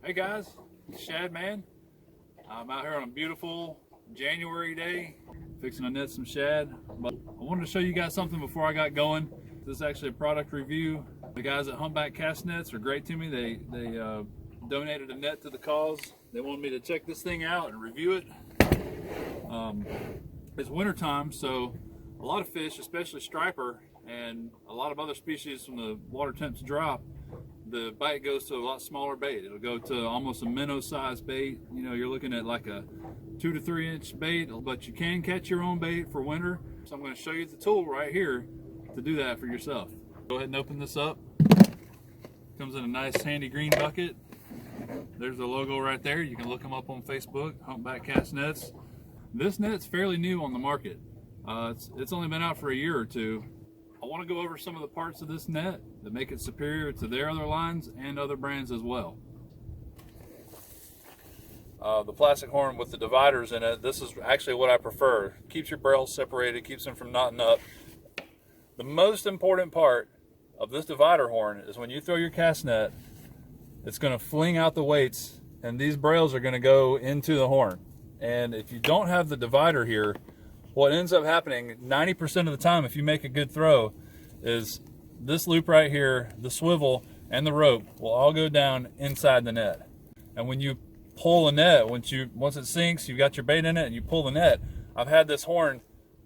Hey guys, it's Shad, man. I'm out here on a beautiful January day fixing to net some shad. But I wanted to show you guys something before I got going. This is actually a product review. The guys at Humpback Cast Nets are great to me. They donated a net to the cause. They wanted me to check this thing out and review it. It's winter time, so a lot of fish, especially striper and a lot of other species, when the water temps drop, the bite goes to a lot smaller bait. It'll go to almost a minnow size bait. You know, you're looking at like a 2 to 3 inch bait, but you can catch your own bait for winter. So I'm going to show you the tool right here to do that for yourself. Go ahead and open this up. Comes in a nice handy green bucket. There's the logo right there. You can look them up on Facebook, Humpback Cast Nets. This net's fairly new on the market. It's only been out for a year or two. I want to go over some of the parts of this net that make it superior to their other lines and other brands as well. The plastic horn with the dividers in it, this is actually what I prefer. Keeps your barrels separated, keeps them from knotting up. The most important part of this divider horn is when you throw your cast net, it's going to fling out the weights and these brails are going to go into the horn. And if you don't have the divider here, what ends up happening 90% of the time, if you make a good throw, is this loop right here, the swivel and the rope will all go down inside the net. And when you pull the net, once it sinks, you've got your bait in it and you pull the net, I've had this horn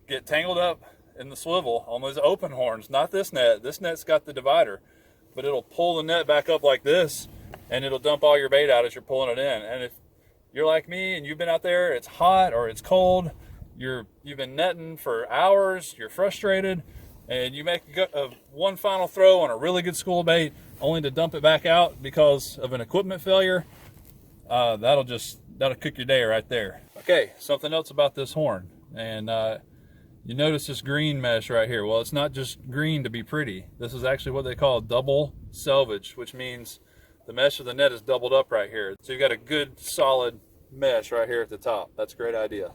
get tangled up in the swivel on those open horns, not this net. This net's got the divider, but it'll pull the net back up like this and it'll dump all your bait out as you're pulling it in. And if you're like me and you've been out there, it's hot or it's cold, you've been netting for hours, you're frustrated, and you make one final throw on a really good school bait only to dump it back out because of an equipment failure, that'll cook your day right there. Okay, something else about this horn, and you notice this green mesh right here. Well, it's not just green to be pretty. This is actually what they call double selvage, which means the mesh of the net is doubled up right here. So you've got a good solid mesh right here at the top. That's a great idea.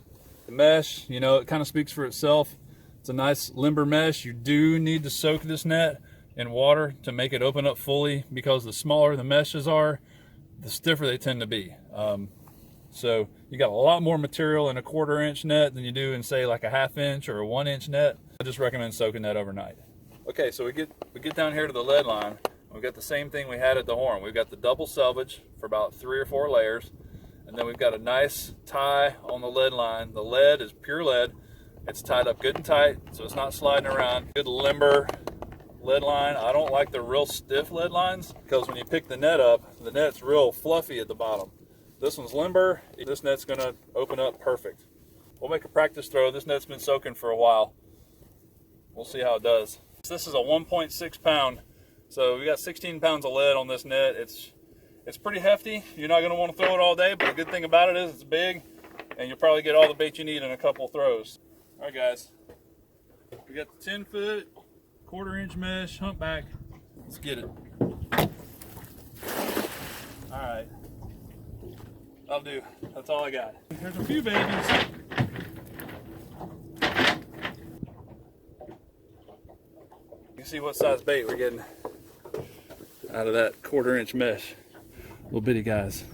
The mesh, you know, it kind of speaks for itself. It's a nice limber mesh. You do need to soak this net in water to make it open up fully, because the smaller the meshes are, the stiffer they tend to be. So you got a lot more material in a 1/4 inch net than you do in, say, like a 1/2 inch or a 1 inch net. I just recommend soaking that overnight. Okay, so we get down here to the lead line. We've got the same thing we had at the horn. We've got the double selvage for about 3 or 4 layers. And then we've got a nice tie on the lead line. The lead is pure lead. It's tied up good and tight, so it's not sliding around. Good limber lead line. I don't like the real stiff lead lines, because when you pick the net up, the net's real fluffy at the bottom. This one's limber. This net's gonna open up perfect. We'll make a practice throw. This net's been soaking for a while. We'll see how it does. This is a 1.6 pound. So we got 16 pounds of lead on this net. It's pretty hefty. You're not going to want to throw it all day, but the good thing about it is it's big, and you'll probably get all the bait you need in a couple throws. All right, guys. We got the 10-foot, 1/4 inch mesh, Humpback. Let's get it. All right. That'll do. That's all I got. There's a few babies. You can see what size bait we're getting out of that 1/4 inch mesh. Little bitty guys.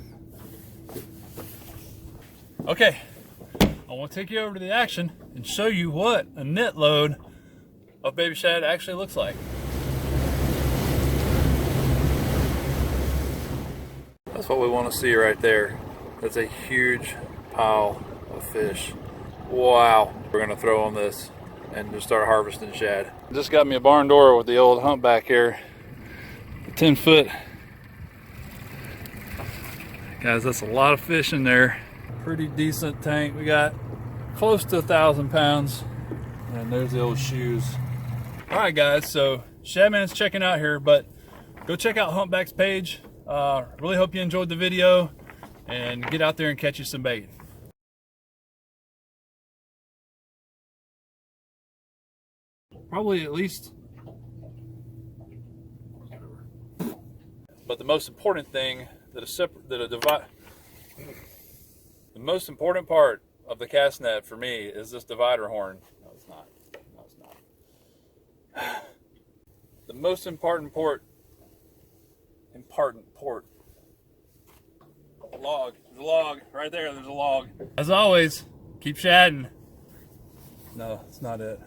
Okay, I want to take you over to the action and show you what a net load of baby shad actually looks like. That's what we want to see right there. That's a huge pile of fish. Wow. We're gonna throw on this and just start harvesting shad. Just got me a barn door with the old Humpback here. 10-foot. Guys, that's a lot of fish in there. Pretty decent tank. We got close to 1,000 pounds. And there's the old shoes. All right, guys, so Shadman's checking out here, but go check out Humpback's page. Really hope you enjoyed the video, and get out there and catch you some bait. Probably at least. But the most important thing the most important part of the cast net for me is this divider horn. No, it's not. No, it's not. The most important port log. There's a log right there. There's a log. As always, keep shadding. No, it's not it.